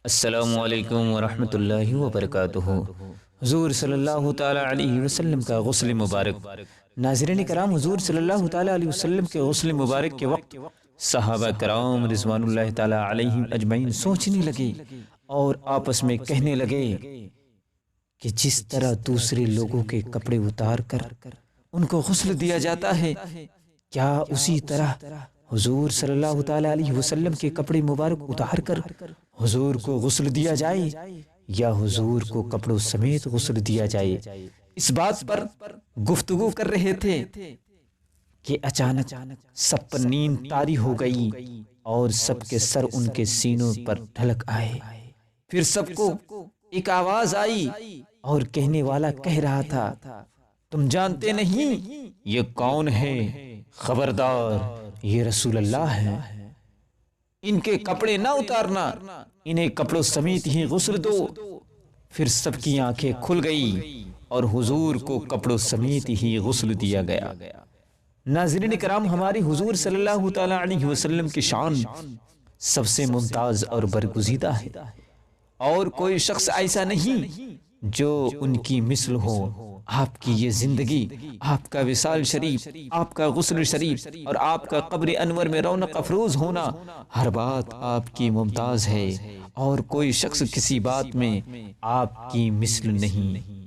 السلام علیکم ورحمۃ اللہ وبرکاتہ۔ حضور صلی اللہ تعالیٰ علیہ وسلم کا غسل مبارک۔ ناظرین کرام، حضور صلی اللہ تعالیٰ علیہ وسلم کے غسل مبارک کے وقت صحابہ کرام رضوان اللہ تعالیٰ علیہم اجمعین سوچنے لگے اور آپس میں کہنے لگے کہ جس طرح دوسرے لوگوں کے کپڑے اتار کر ان کو غسل دیا جاتا ہے، کیا اسی طرح حضور صلی اللہ تعالیٰ علیہ وسلم کے کپڑے مبارک اتار کر حضور کو غسل دیا جائے یا حضور کو کپڑوں سمیت غسل دیا جائے؟ اس بات پر گفتگو کر رہے تھے کہ اچانک سب پر نیند طاری ہو گئی اور سب کے سر ان کے سینوں پر ڈھلک آئے۔ پھر سب کو ایک آواز آئی اور کہنے والا کہہ رہا تھا، تم جانتے نہیں یہ کون ہے؟ خبردار، یہ رسول اللہ ہے، ان کے کپڑے نہ اتارنا، انہیں کپڑوں سمیت ہی غسل دو۔ پھر سب کی آنکھیں کھل گئی اور حضور کو کپڑوں سمیت ہی غسل دیا گیا۔ ناظرین کرام، ہمارے حضور صلی اللہ تعالیٰ علیہ وسلم کی شان سب سے ممتاز اور برگزیدہ ہے، اور کوئی شخص ایسا نہیں جو ان کی مثل ہو۔ آپ کی یہ زندگی، آپ کا وصال شریف، آپ کا غسل شریف اور آپ کا قبر انور میں رونق افروز ہونا، ہر بات آپ کی ممتاز ہے اور کوئی شخص کسی بات میں آپ کی مثل نہیں۔